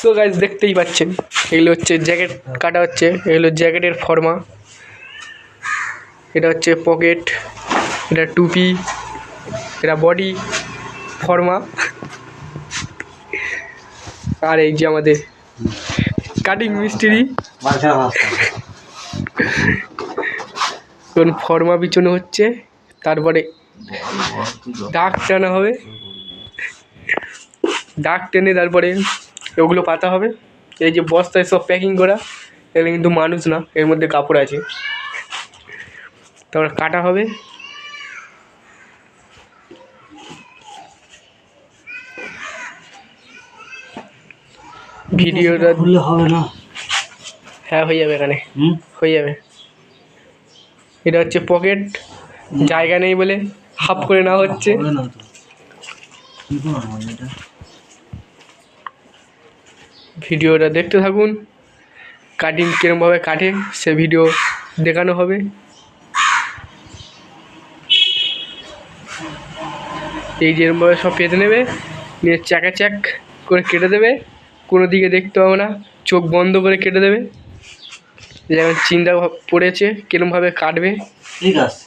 তো গাইস দেখতেই পাচ্ছেন এগুলো হচ্ছে জ্যাকেট কাটা হচ্ছে, এগুলো জ্যাকেটের ফর্মা, এটা হচ্ছে পকেট, এটা টুপি, এটা বডি ফর্মা। আর এই যে আমাদের কাটিং মিস্ত্রি, কোন ফর্মা বিছানো হচ্ছে, তারপরে দাগ টানা হবে, দাগ টেনে তারপরে ওগুলো পাতা হবে। এই যে বস্তায় সব প্যাকিং করা, এগুলো কিন্তু মানুষ না, এর মধ্যে কাপড় আছে, তারপর কাটা হবে। ভিডিওটা হবে না? হ্যাঁ হয়ে যাবে, এখানে হয়ে যাবে। এটা হচ্ছে পকেট, জায়গা নেই বলে হাফ করে নেওয়া হচ্ছে। ভিডিওটা দেখতে থাকুন, কাটিং কিরমভাবে কাটে সে ভিডিও দেখানো হবে। এই যেরমভাবে সব পেতে নেবে, নিয়ে চ্যাকা চ্যাক করে কেটে দেবে, কোনো দিকে দেখতে হবে না, চোখ বন্ধ করে কেটে দেবে। যেমন চিন্তা পড়েছে কিরমভাবে কাটবে। ঠিক আছে।